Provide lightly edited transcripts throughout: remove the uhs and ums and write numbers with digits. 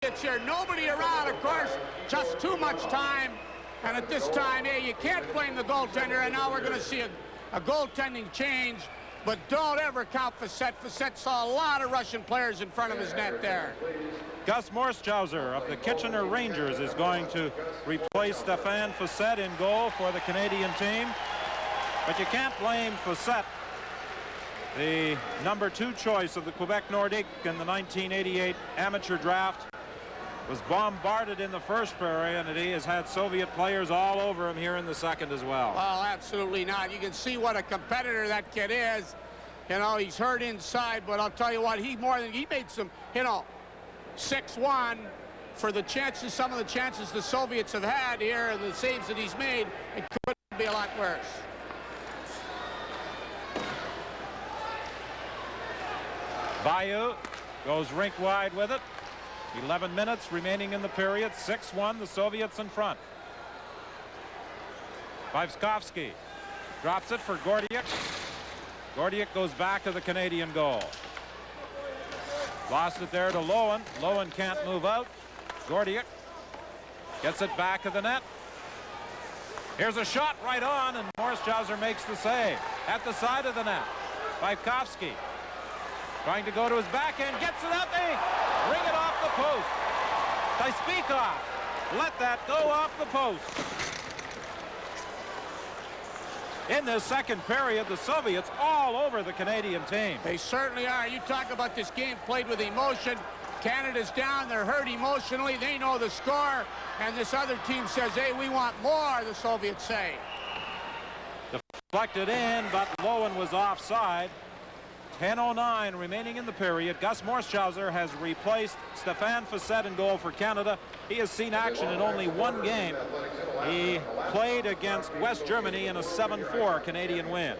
It's here, nobody around, of course, just too much time. And at this time, hey, you can't blame the goaltender, and now we're going to see a goaltending change. But don't ever count Facette. Facette saw a lot of Russian players in front of his net there. Gus Morschauser of the Kitchener Rangers is going to replace Stéphane Facette in goal for the Canadian team. But you can't blame Facette, the #2 choice of the Quebec Nordique in the 1988 amateur draft. Was bombarded in the first period, and he has had Soviet players all over him here in the second as well. Well, absolutely not. You can see what a competitor that kid is. You know, he's hurt inside, but I'll tell you what, he made some, you know, 6-1 for the chances, some of the chances the Soviets have had here, and the saves that he's made. It could be a lot worse. Bayou goes rink wide with it. 11 minutes remaining in the period. 6-1, the Soviets in front. Vaivskovsky drops it for Gordiuk. Gordiuk goes back to the Canadian goal. Lost it there to Lowen. Lowen can't move out. Gordiuk gets it back of the net. Here's a shot right on, and Morschauser makes the save. At the side of the net, Vaivskovsky trying to go to his backhand, gets it up, ring it off the post. Tyspikov let that go off the post. In this second period, the Soviets all over the Canadian team. They certainly are. You talk about this game played with emotion. Canada's down, they're hurt emotionally, they know the score, and this other team says, hey, we want more, the Soviets say. Deflected in, but Lowen was offside. 10:09 remaining in the period. Gus Morschauser has replaced Stéphane Facette in goal for Canada. He has seen action in only one game. He played against West Germany in a 7-4 Canadian win.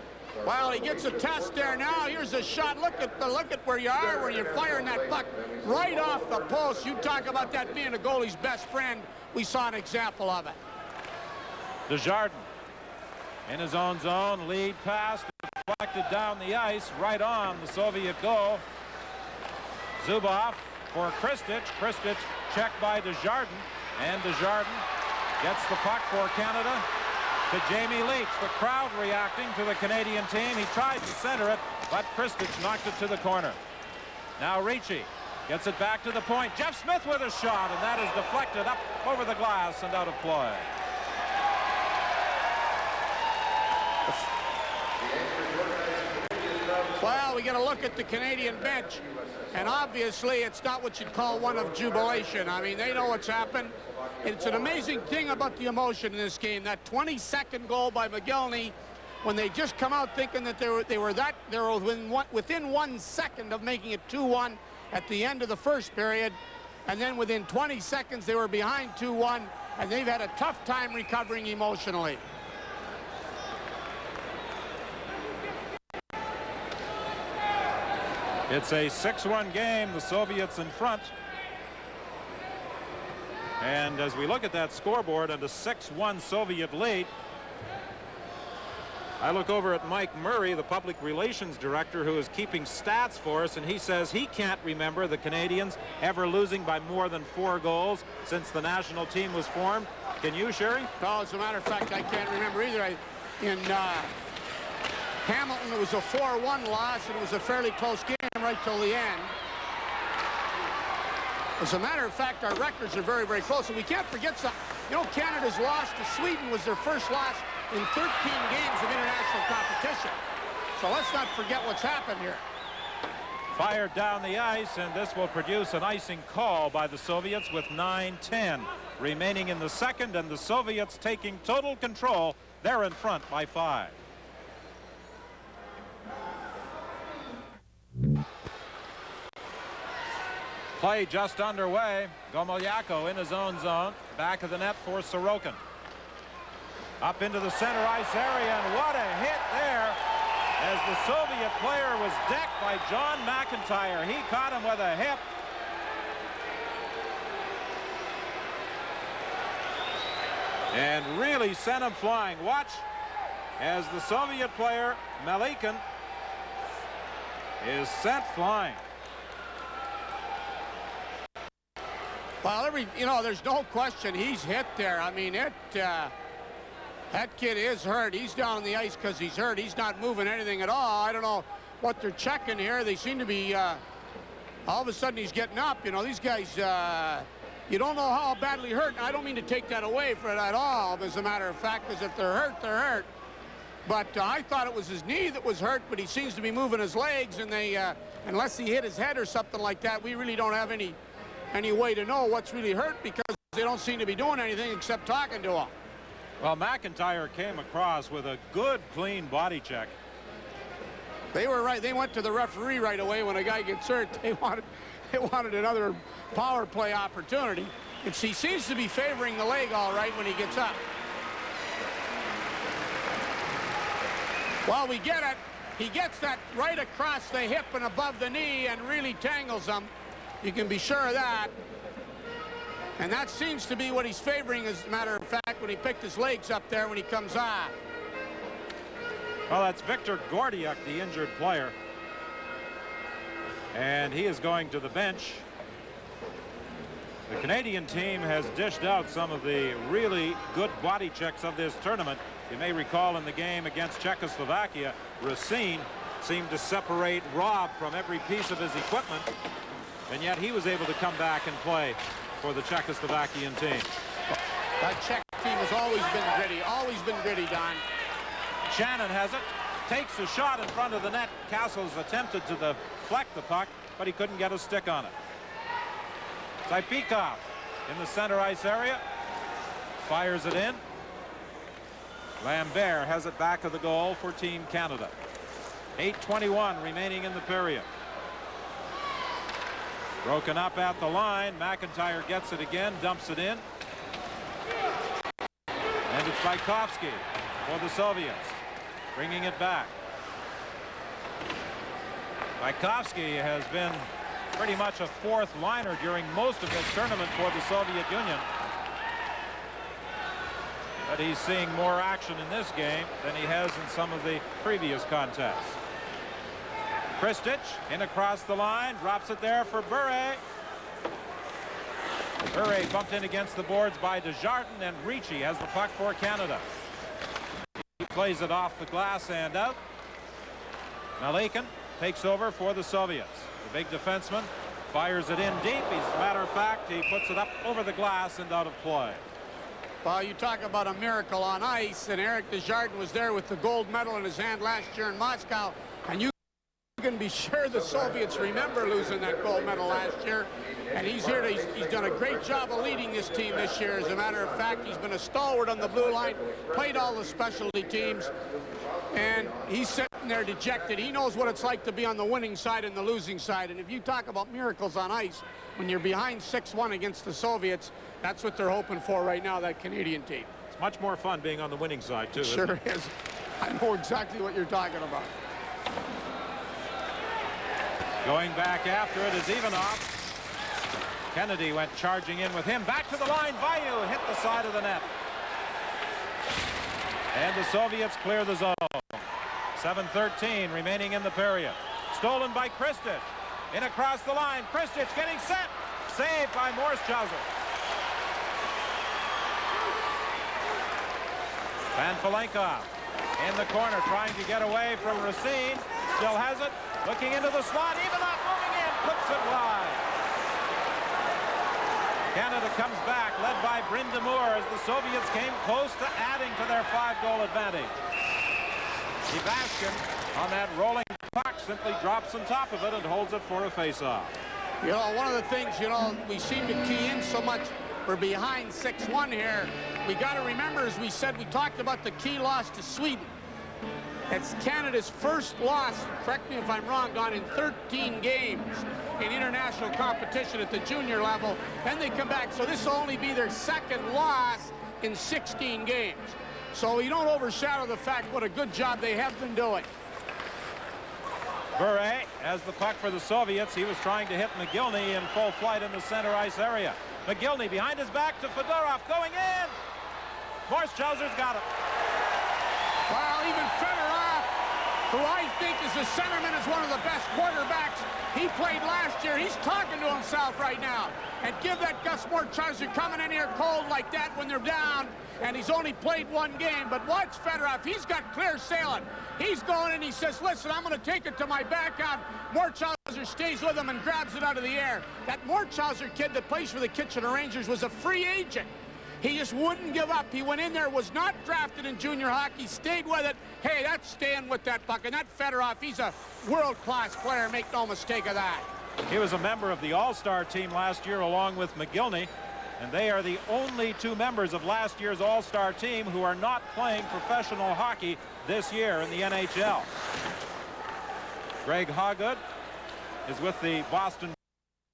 Well, he gets a test there now. Here's a shot. Look at where you are, where you're firing that puck right off the post. You talk about that being a goalie's best friend. We saw an example of it. Desjardins in his own zone. Lead pass deflected down the ice, right on the Soviet goal. Zubov for Kristich. Kristich checked by Desjardins, and Desjardins gets the puck for Canada to Jamie Leach. The crowd reacting to the Canadian team. He tried to center it, but Kristich knocked it to the corner. Now Ricci gets it back to the point. Jeff Smith with a shot, and that is deflected up over the glass and out of play. Well, we got to look at the Canadian bench, and obviously it's not what you'd call one of jubilation. I mean, they know what's happened. It's an amazing thing about the emotion in this game. That 22nd goal by McGillney, when they just come out thinking that they were within 1 second of making it 2-1 at the end of the first period, and then within 20 seconds they were behind 2-1, and they've had a tough time recovering emotionally. It's a 6-1 game, the Soviets in front. And as we look at that scoreboard and a 6-1 Soviet lead, I look over at Mike Murray, the public relations director, who is keeping stats for us, and he says he can't remember the Canadians ever losing by more than 4 goals since the national team was formed. Can you, Sherry? No, as a matter of fact, I can't remember either. In Hamilton, it was a 4-1 loss, and it was a fairly close game right till the end. As a matter of fact, our records are very, very close, and we can't forget something. You know, Canada's loss to Sweden was their first loss in 13 games of international competition. So let's not forget what's happened here. Fired down the ice, and this will produce an icing call by the Soviets with 9:10 remaining in the second, and the Soviets taking total control. They're in front by 5. Play just underway. Gomolyako in his own zone. Back of the net for Sorokin. Up into the center ice area, and what a hit there as the Soviet player was decked by John McIntyre. He caught him with a hip. And really sent him flying. Watch as the Soviet player, Melikin, is sent flying. Well, there's no question he's hit there. I mean, that kid is hurt. He's down on the ice because he's hurt. He's not moving anything at all. I don't know what they're checking here. They seem to be, all of a sudden he's getting up. You know, these guys, you don't know how badly hurt. I don't mean to take that away from it at all, as a matter of fact, because if they're hurt, they're hurt. But I thought it was his knee that was hurt, but he seems to be moving his legs, and they, unless he hit his head or something like that, we really don't have any way to know what's really hurt, because they don't seem to be doing anything except talking to him. Well, McIntyre came across with a good, clean body check. They were right. They went to the referee right away when a guy gets hurt. They wanted another power play opportunity. He seems to be favoring the leg all right when he gets up. Well, we get it. He gets that right across the hip and above the knee and really tangles him. You can be sure of that. And that seems to be what he's favoring, as a matter of fact, when he picked his legs up there when he comes off. Well, that's Victor Gordiuk, the injured player. And he is going to the bench. The Canadian team has dished out some of the really good body checks of this tournament. You may recall in the game against Czechoslovakia, Racine seemed to separate Rob from every piece of his equipment, and yet he was able to come back and play for the Czechoslovakian team. That Czech team has always been gritty, Don. Shannon has it, takes a shot in front of the net. Castles attempted to deflect the puck, but he couldn't get a stick on it. Zaipikov in the center ice area, fires it in. Lambert has it back of the goal for Team Canada. 8:21 remaining in the period. Broken up at the line. McIntyre gets it again, dumps it in. And it's Baikovsky for the Soviets, bringing it back. Baikovsky has been pretty much a fourth liner during most of this tournament for the Soviet Union. But he's seeing more action in this game than he has in some of the previous contests. Kristich in across the line, drops it there for Bure. Bure bumped in against the boards by Desjardins, and Ricci has the puck for Canada. He plays it off the glass and out. Malikin takes over for the Soviets. The big defenseman fires it in deep. As a matter of fact, he puts it up over the glass and out of play. Well, you talk about a miracle on ice, and Eric Desjardins was there with the gold medal in his hand last year in Moscow, and you can be sure the Soviets remember losing that gold medal last year, and he's here. He's done a great job of leading this team this year. As a matter of fact, he's been a stalwart on the blue line, played all the specialty teams, and he's sitting there dejected. He knows what it's like to be on the winning side and the losing side, and if you talk about miracles on ice, when you're behind 6-1 against the Soviets, that's what they're hoping for right now, that Canadian team. It's much more fun being on the winning side, too. Sure is. I know exactly what you're talking about. Going back after it is Ivanov. Kennedy went charging in with him. Back to the line. Vayu hit the side of the net. And the Soviets clear the zone. 7:13 remaining in the period. Stolen by Kristich. In across the line. Kristich getting set. Saved by Morschauser. Panfalenkov in the corner trying to get away from Racine. Still has it. Looking into the slot. Ivanov moving in. Puts it wide. Canada comes back, led by Bryn Damour, as the Soviets came close to adding to their 5-goal advantage. Ivashkin on that rolling puck simply drops on top of it and holds it for a face-off. You know, one of the things, we seem to key in so much. We're behind 6-1 here. We got to remember, as we said, we talked about the key loss to Sweden. It's Canada's first loss, correct me if I'm wrong, Don, in 13 games in international competition at the junior level. Then they come back, so this will only be their second loss in 16 games. So we don't overshadow the fact what a good job they have been doing. Bure has the puck for the Soviets. He was trying to hit McGillney in full flight in the center ice area. McGillney behind his back to Fedorov, going in. Morschauser's got it. Well, even Fedorov who I think is a centerman, is one of the best quarterbacks. He played last year. He's talking to himself right now. And give that Gus Morchauser coming in here cold like that when they're down, and he's only played one game. But watch Fedorov. He's got clear sailing. He's going and he says, listen, I'm going to take it to my backhand. Morchauser stays with him and grabs it out of the air. That Morchauser kid that plays for the Kitchener Rangers was a free agent. He just wouldn't give up. He went in there, was not drafted in junior hockey, stayed with it. Hey, that's staying with that puck. And that Fedorov, he's a world-class player. Make no mistake of that. He was a member of the All-Star team last year along with McGillney, and they are the only two members of last year's All-Star team who are not playing professional hockey this year in the NHL. Greg Hoggood is with the Boston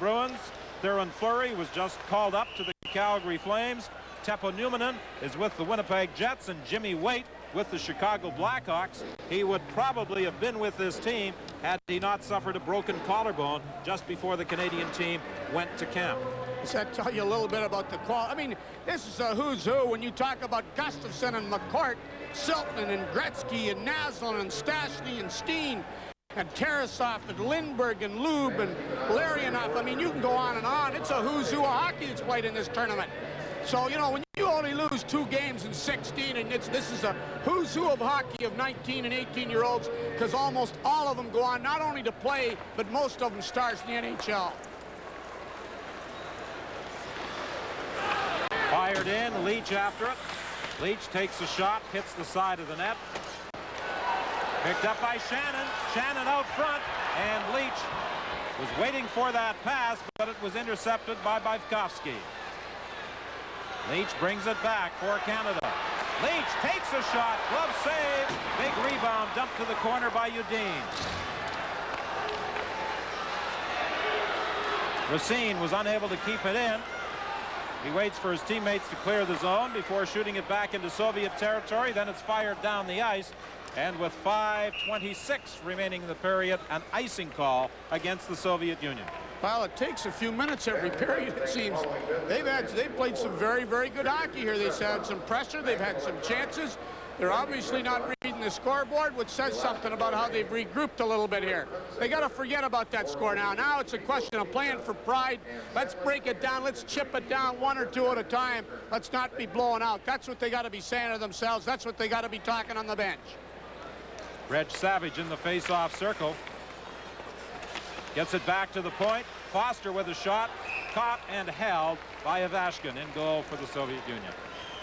Bruins. Theron Fleury was just called up to the Calgary Flames. Teppo Numminen is with the Winnipeg Jets, and Jimmy Waite with the Chicago Blackhawks. He would probably have been with this team had he not suffered a broken collarbone just before the Canadian team went to camp. Does that tell you a little bit about the quality? I mean, this is a who's who when you talk about Gustafson and McCourt, Silton and Gretzky and Naslund and Stastny and Steen and Tarasov and Lindbergh and Lube and Larionov. I mean, you can go on and on. It's a who's who of hockey that's played in this tournament. So, you know, when you only lose 2 games in 16, and this is a who's who of hockey of 19 and 18-year-olds, because almost all of them go on not only to play, but most of them stars in the NHL. Fired in, Leach after it. Leach takes a shot, hits the side of the net. Picked up by Shannon. Shannon out front, and Leach was waiting for that pass, but it was intercepted by Bajkovsky. Leach brings it back for Canada. Leach takes a shot, glove save, big rebound dumped to the corner by Udine. Racine was unable to keep it in. He waits for his teammates to clear the zone before shooting it back into Soviet territory. Then it's fired down the ice. And with 5:26 remaining in the period, an icing call against the Soviet Union. Well, it takes a few minutes every period, it seems. They've played some very, very good hockey here. They've had some pressure. They've had some chances. They're obviously not reading the scoreboard, which says something about how they've regrouped a little bit here. They got to forget about that score now. Now it's a question of playing for pride. Let's break it down. Let's chip it down 1 or 2 at a time. Let's not be blowing out. That's what they got to be saying to themselves. That's what they got to be talking on the bench. Reg Savage in the face-off circle. Gets it back to the point. Foster with a shot. Caught and held by Ivashkin. In goal for the Soviet Union.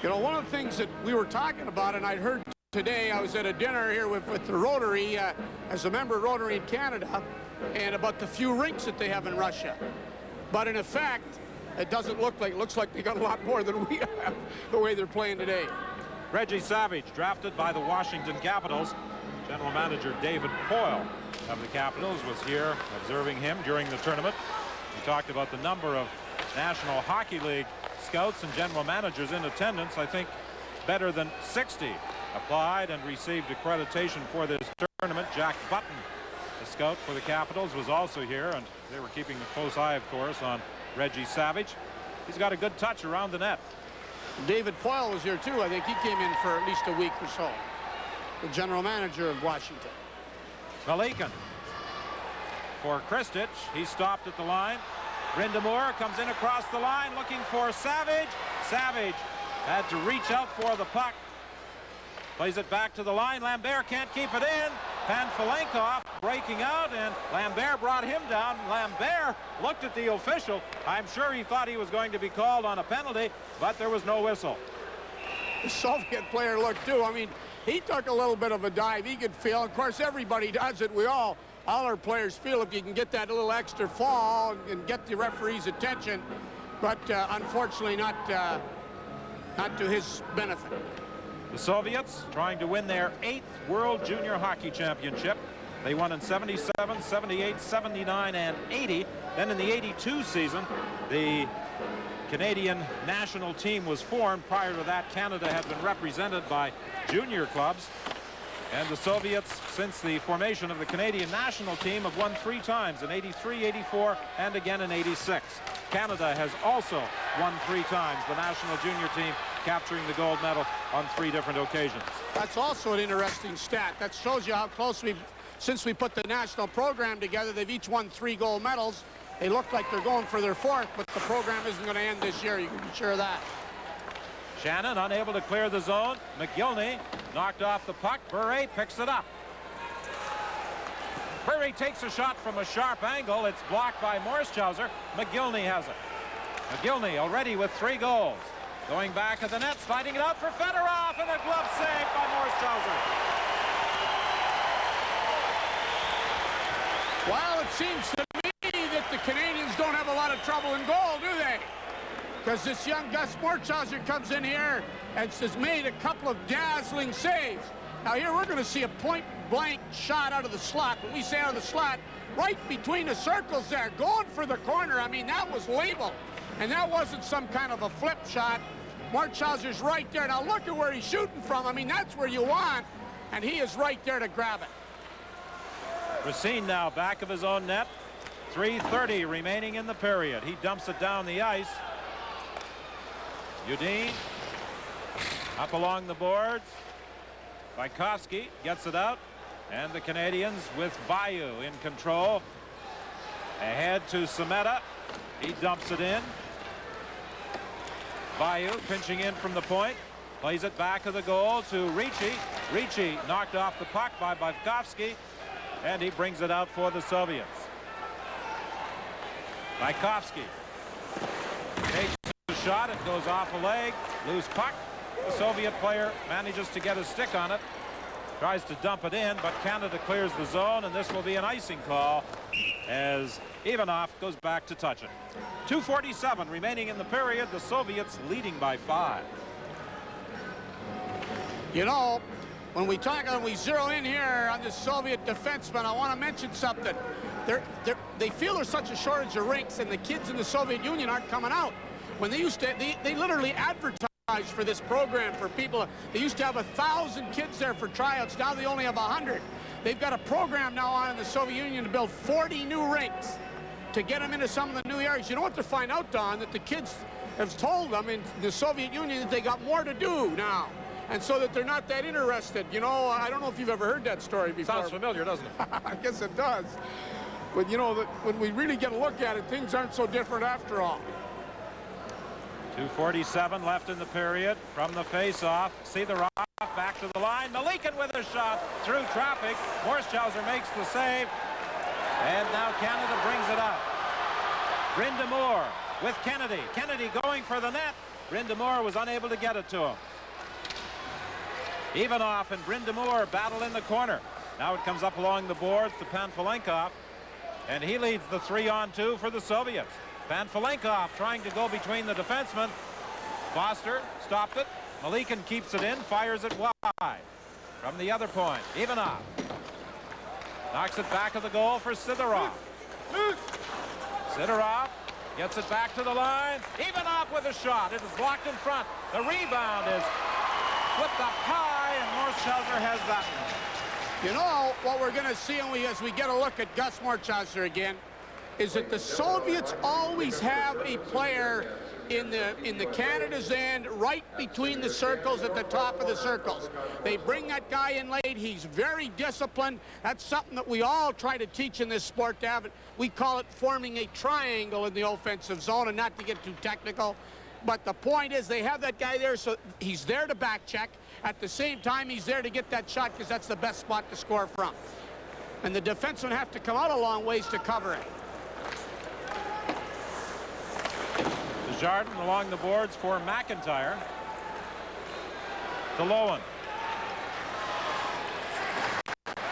You know, one of the things that we were talking about, and I'd heard today, I was at a dinner here with the Rotary, as a member of Rotary in Canada, and about the few rinks that they have in Russia. But in effect, it doesn't look like, it looks like they got a lot more than we have, the way they're playing today. Reggie Savage, drafted by the Washington Capitals. General Manager David Poyle of the Capitals was here observing him during the tournament. We talked about the number of National Hockey League scouts and general managers in attendance. I think better than 60 applied and received accreditation for this tournament. Jack Button, the scout for the Capitals, was also here, and they were keeping a close eye, of course, on Reggie Savage. He's got a good touch around the net. David Poyle was here too. I think he came in for at least a week or so. The general manager of Washington. Malikin for Kristich. He stopped at the line. Brind'Amour comes in across the line looking for Savage. Savage had to reach out for the puck. Plays it back to the line. Lambert can't keep it in. Panfilenkov breaking out, and Lambert brought him down. Lambert looked at the official. I'm sure he thought he was going to be called on a penalty, but there was no whistle. The Soviet player looked too. I mean, he took a little bit of a dive. He could feel. Of course, everybody does it. All our players feel if you can get that little extra fall and get the referee's attention. But unfortunately, not to his benefit. The Soviets trying to win their 8th World Junior Hockey Championship. They won in 77, 78, 79, and 80. Then in the 82 season, the Canadian national team was formed. Prior to that, Canada had been represented by junior clubs. And the Soviets, since the formation of the Canadian national team, have won 3 times, in 83, 84, and again in 86. Canada has also won 3 times, the national junior team capturing the gold medal on 3 different occasions. That's also an interesting stat. That shows you how close since we put the national program together, they've each won 3 gold medals. They look like they're going for their 4th, but the program isn't going to end this year. You can be sure of that. Shannon unable to clear the zone. McGillney knocked off the puck. Bure picks it up. Bure takes a shot from a sharp angle. It's blocked by Morschauser. McGillney has it. McGillney already with 3 goals. Going back at the net, sliding it out for Fedorov, and a glove save by Morschauser. Well, it seems to me that the Canadians don't have a lot of trouble in goal, do they? Because this young Gus Morschauser comes in here and has made a couple of dazzling saves. Now here we're going to see a point-blank shot out of the slot. When we say out of the slot, right between the circles there, going for the corner. I mean, that was labeled. And that wasn't some kind of a flip shot. Morschauser's right there. Now look at where he's shooting from. I mean, that's where you want. And he is right there to grab it. Racine now back of his own net. 3:30 remaining in the period. He dumps it down the ice. Udine up along the boards. Bykowski gets it out. And the Canadians with Bayou in control. Ahead to Semeta. He dumps it in. Bayou pinching in from the point. Plays it back of the goal to Ricci. Ricci knocked off the puck by Bykowski. And he brings it out for the Soviets. Bykowski takes the shot. It goes off a leg. Loose puck. The Soviet player manages to get a stick on it. Tries to dump it in, but Canada clears the zone, and this will be an icing call as Ivanov goes back to touch it. 2:47 remaining in the period. The Soviets leading by 5. You know, when we talk and we zero in here on the Soviet defenseman, I want to mention something. They feel there's such a shortage of rinks, and the kids in the Soviet Union aren't coming out. When they used to, they literally advertise for this program for people. They used to have 1,000 kids there for tryouts. Now they only have 100. They've got a program now on in the Soviet Union to build 40 new rinks to get them into some of the new areas. You know what to find out, Don? That the kids have told them in the Soviet Union that they got more to do now. And so that they're not that interested. You know, I don't know if you've ever heard that story before. Sounds familiar, doesn't it? I guess it does. But, you know, when we really get a look at it, things aren't so different after all. 2:47 left in the period from the face-off. Sidorov back to the line. Malikin with a shot through traffic. Morschauser makes the save. And now Canada brings it up. Brind'Amour with Kennedy. Kennedy going for the net. Brind'Amour was unable to get it to him. Ivanov and Brind'Amour battle in the corner. Now it comes up along the boards to Panfalenkov, and he leads the 3-on-2 for the Soviets. Panfalenkov trying to go between the defensemen. Foster stopped it. Malikin keeps it in, fires it wide. From the other point, Ivanov knocks it back of the goal for Sidorov. Sidorov gets it back to the line. Ivanov with a shot. It is blocked in front. The rebound is flipped up high, and Morschauser has that one. You know, what we're going to see as we get a look at Gus Morschauser again is that the Soviets always have a player in the Canada's end right between the circles at the top of the circles. They bring that guy in late. He's very disciplined. That's something that we all try to teach in this sport to have it. We call it forming a triangle in the offensive zone, and not to get too technical. But the point is they have that guy there, so he's there to back check. At the same time, he's there to get that shot because that's the best spot to score from. And the defensemen have to come out a long ways to cover it. Desjardins along the boards for McIntyre. To Lowen.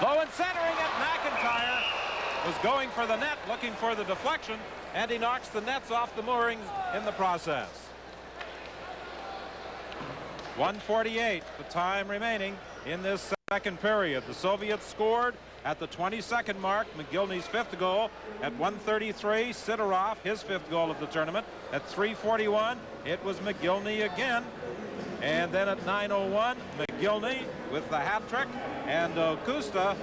Lowen centering it. McIntyre was going for the net, looking for the deflection, and he knocks the nets off the moorings in the process. 1:48, the time remaining in this second period. The Soviets scored at the 22nd mark, McGillney's 5th goal. At 1:33, Sidorov, his 5th goal of the tournament. At 3:41, it was McGillney again. And then at 9:01, McGillney with the hat trick, and Okusta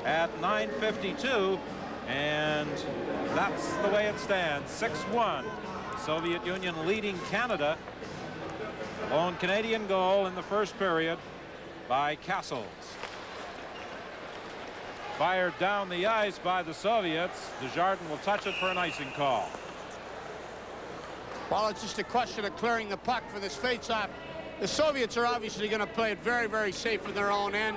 at 9:52. And that's the way it stands. 6-1 Soviet Union leading Canada. Lone Canadian goal in the first period by Castles. Fired down the ice by the Soviets. Desjardins will touch it for an icing call. Well, it's just a question of clearing the puck for this face-off. The Soviets are obviously going to play it very, very safe in their own end.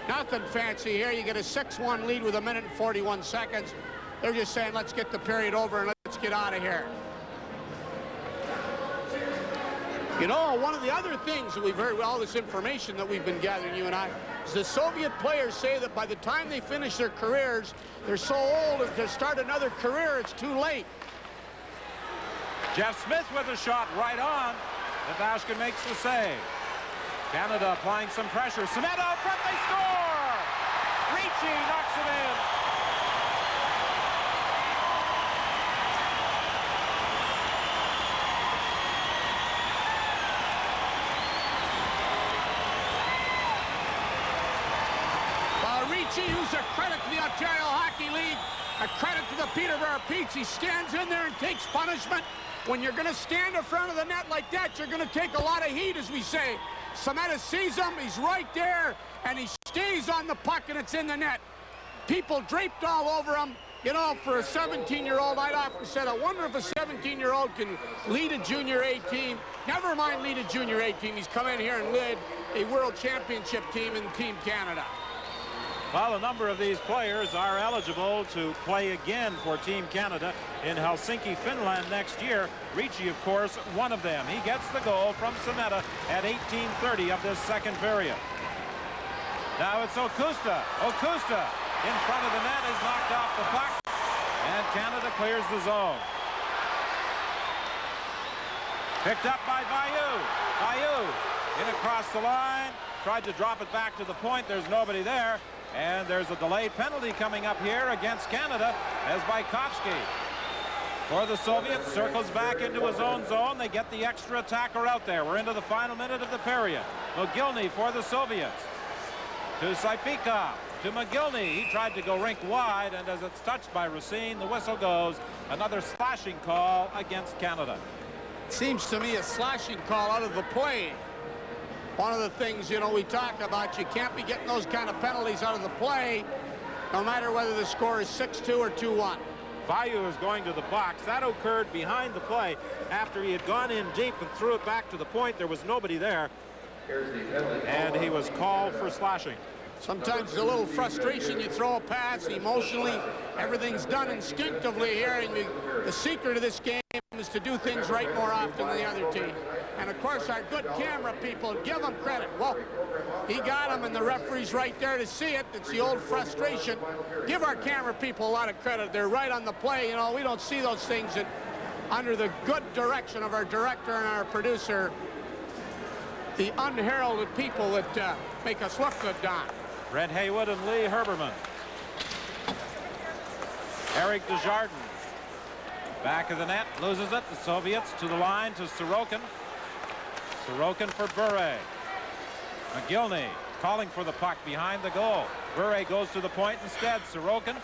Nothing fancy here. You get a 6-1 lead with 1 minute and 41 seconds. They're just saying, let's get the period over and let's get out of here. You know, one of the other things that we've heard with all this information that we've been gathering, you and I, is the Soviet players say that by the time they finish their careers, they're so old that to start another career, it's too late. Jeff Smith with a shot right on. Ivashkin makes the save. Canada applying some pressure. Cement out front, they score! Ricci knocks it in. Ricci, who's a credit to the Ontario Hockey League, a credit to the Peterborough Petes. He stands in there and takes punishment. When you're going to stand in front of the net like that, you're going to take a lot of heat, as we say. Sameta sees him, he's right there, and he stays on the puck, and it's in the net. People draped all over him. You know, for a 17-year-old, I'd often said, I wonder if a 17-year-old can lead a junior A team. Never mind lead a junior A team. He's come in here and led a world championship team in Team Canada. Well, a number of these players are eligible to play again for Team Canada in Helsinki, Finland next year. Ricci, of course, one of them. He gets the goal from Sameta at 18:30 of this second period. Now it's Okusta. Okusta in front of the net is knocked off the puck, and Canada clears the zone. Picked up by Bayou. Bayou in across the line. Tried to drop it back to the point. There's nobody there. And there's a delayed penalty coming up here against Canada as Bykovsky. For the Soviets, circles back into his own zone. They get the extra attacker out there. We're into the final minute of the period. McGillney for the Soviets. To Saipikov. To McGillney. He tried to go rink wide, and as it's touched by Racine, the whistle goes. Another slashing call against Canada. Seems to me a slashing call out of the play. One of the things, you know, we talk about, you can't be getting those kind of penalties out of the play, no matter whether the score is 6-2 or 2-1. Bayou is going to the box. That occurred behind the play after he had gone in deep and threw it back to the point. There was nobody there, and he was called for slashing. Sometimes there's a little frustration. You throw a pass emotionally. Everything's done instinctively here, and the secret of this game is to do things right more often than the other team. And of course, our good camera people, give them credit. Well, he got him, and the referee's right there to see it. It's the old frustration. Give our camera people a lot of credit. They're right on the play. You know, we don't see those things that, under the good direction of our director and our producer, the unheralded people that make us look good, Don. Brent Haywood and Lee Herberman. Eric Desjardins. Back of the net, loses it. The Soviets to the line to Sorokin. Sorokin for Bure. McGillney calling for the puck behind the goal. Bure goes to the point instead. Sorokin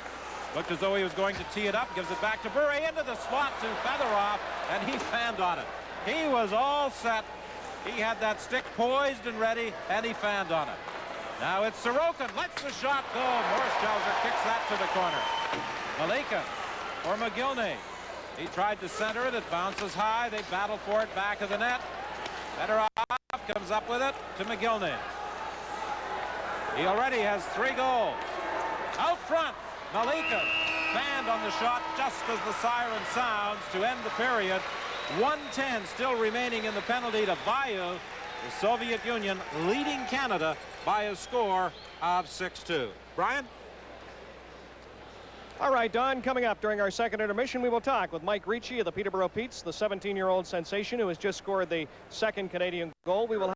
looked as though he was going to tee it up. Gives it back to Bure into the slot to Fedorov, and he fanned on it. He was all set. He had that stick poised and ready, and he fanned on it. Now it's Sorokin. Lets the shot go. Morschauser kicks that to the corner. Malika or McGillney. He tried to center it. It bounces high. They battle for it back of the net. Fedorov comes up with it to McGillney. He already has 3 goals. Out front, Malika fanned on the shot just as the siren sounds to end the period. 1:10 still remaining in the penalty to Bayou. The Soviet Union leading Canada by a score of 6-2. Brian? All right, Don, coming up during our second intermission, we will talk with Mike Ricci of the Peterborough Petes, the 17-year-old sensation who has just scored the second Canadian goal. We will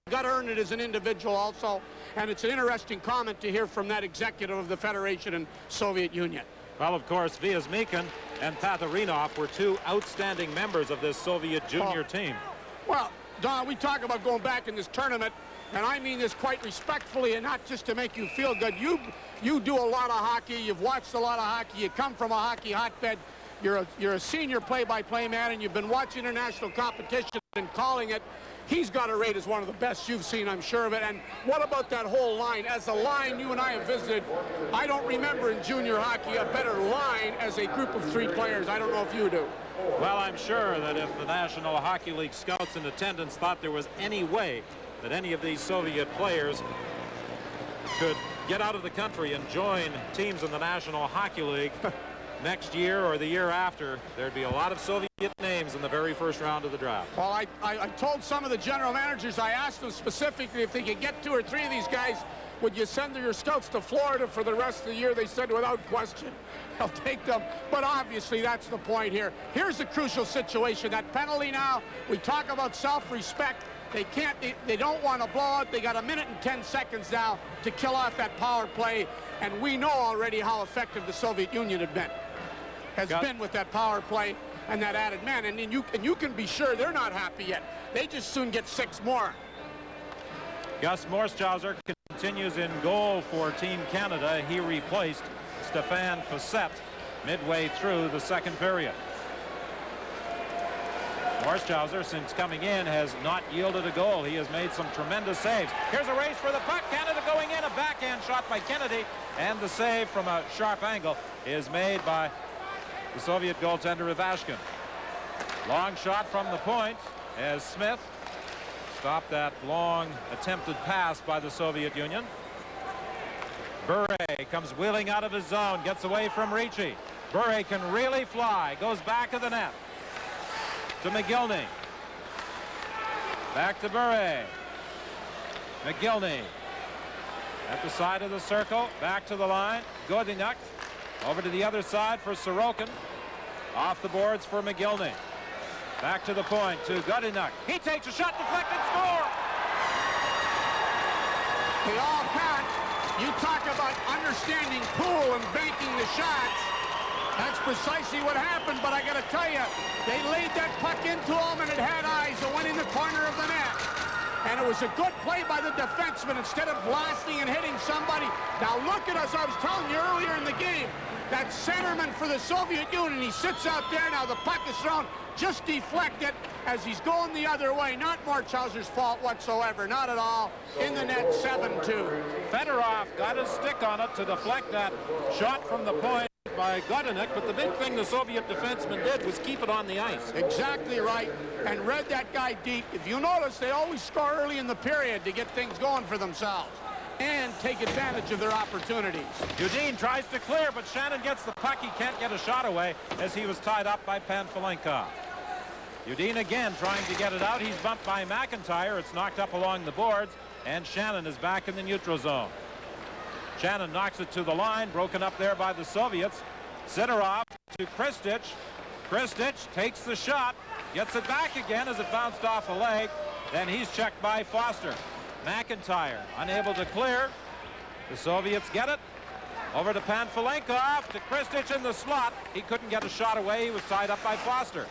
got to earn it as an individual also, and it's an interesting comment to hear from that executive of the Federation and Soviet Union. Well, of course, Vyazmikin and Tatarinov were 2 outstanding members of this Soviet junior team. Well, Don, we talk about going back in this tournament. and I mean this quite respectfully and not just to make you feel good. You do a lot of hockey. You've watched a lot of hockey. You come from a hockey hotbed. You're a senior play-by-play man, and you've been watching international competition and calling it. He's got a rate as one of the best you've seen, I'm sure of it. And what about that whole line? As a line you and I have visited, I don't remember in junior hockey a better line as a group of 3 players. I don't know if you do. Well, I'm sure that if the National Hockey League scouts in attendance thought there was any way that any of these Soviet players could get out of the country and join teams in the National Hockey League next year or the year after, there'd be a lot of Soviet names in the very first round of the draft. Well, I told some of the general managers, I asked them specifically if they could get 2 or 3 of these guys, would you send your scouts to Florida for the rest of the year? They said without question, they'll take them. But obviously that's the point here. Here's the crucial situation. That penalty now, we talk about self-respect. They don't want to blow out. They got 1 minute and 10 seconds now to kill off that power play. And we know already how effective the Soviet Union has been with that power play and that added man. And you can be sure they're not happy yet. They just soon get 6 more. Gus Morschauser continues in goal for Team Canada. He replaced Stéphane Facette midway through the second period. Morschauser, since coming in, has not yielded a goal. He has made some tremendous saves. Here's a race for the puck. Canada going in. A backhand shot by Kennedy. And the save from a sharp angle is made by the Soviet goaltender Ivashkin. Long shot from the point as Smith stopped that long attempted pass by the Soviet Union. Bure comes wheeling out of his zone, gets away from Ricci. Bure can really fly, goes back of the net to McGillney. Back to Bure. McGillney at the side of the circle, back to the line. Godinuk over to the other side for Sorokin. Off the boards for McGillney. Back to the point to Godinuk. He takes a shot, deflected, score! They all count. You talk about understanding pool and banking the shots. That's precisely what happened, but I got to tell you, they laid that puck into him and it had eyes. It went in the corner of the net. And it was a good play by the defenseman instead of blasting and hitting somebody. Now look at us, I was telling you earlier in the game, that centerman for the Soviet Union, he sits out there now, the puck is thrown, just deflected as he's going the other way. Not Morschauser's fault whatsoever, not at all. In the net, 7-2. Fedorov got his stick on it to deflect that shot from the point by Godinuk, but the big thing the Soviet defenseman did was keep it on the ice. Exactly right, and read that guy deep. If you notice, they always score early in the period to get things going for themselves and take advantage of their opportunities. Eugene tries to clear, but Shannon gets the puck. He can't get a shot away as he was tied up by Panfilenkov. Eugene again trying to get it out. He's bumped by McIntyre. It's knocked up along the boards, and Shannon is back in the neutral zone. Shannon knocks it to the line, broken up there by the Soviets. Sidorov to Kristich. Kristich takes the shot, gets it back again as it bounced off a leg. Then he's checked by Foster. McIntyre unable to clear. The Soviets get it. Over to Panfilenkov, to Kristich in the slot. He couldn't get a shot away. He was tied up by Foster.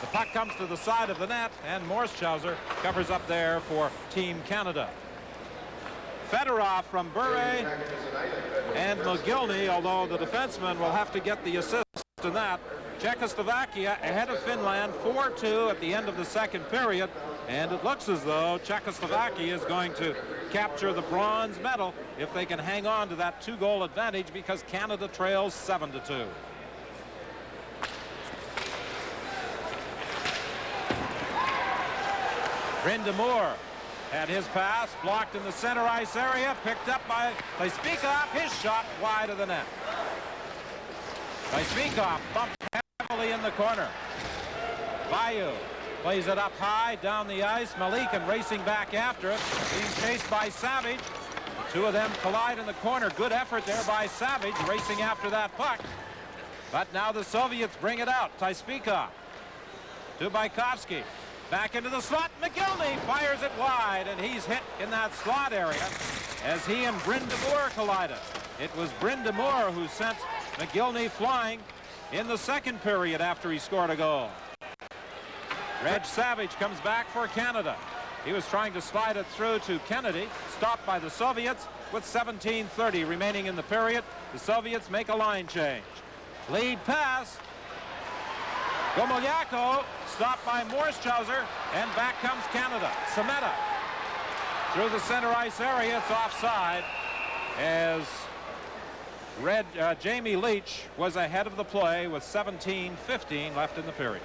The puck comes to the side of the net, and Morschauser covers up there for Team Canada. Fedorov from Bure and McGillney, although the defenseman will have to get the assist in that. Czechoslovakia ahead of Finland 4-2 at the end of the second period, and it looks as though Czechoslovakia is going to capture the bronze medal if they can hang on to that 2-goal advantage, because Canada trails 7-2. Brind'Amour had his pass blocked in the center ice area, picked up by Lyspikov. His shot wide of the net. Lyspikov bumped heavily in the corner. Bayou plays it up high down the ice. Malikin racing back after it, being chased by Savage. The two of them collide in the corner. Good effort there by Savage racing after that puck. But now the Soviets bring it out. Lyspikov to Bykovsky. Back into the slot. McGillney fires it wide, and he's hit in that slot area as he and Brind'Amour collided. It was Brind'Amour who sent McGillney flying in the second period after he scored a goal. Reg Savage comes back for Canada. He was trying to slide it through to Kennedy, stopped by the Soviets with 17:30 remaining in the period. The Soviets make a line change. Lead pass. Gomolyako stopped by Morschauser, and back comes Canada. Semeta through the center ice area. It's offside as Jamie Leach was ahead of the play with 17:15 left in the period.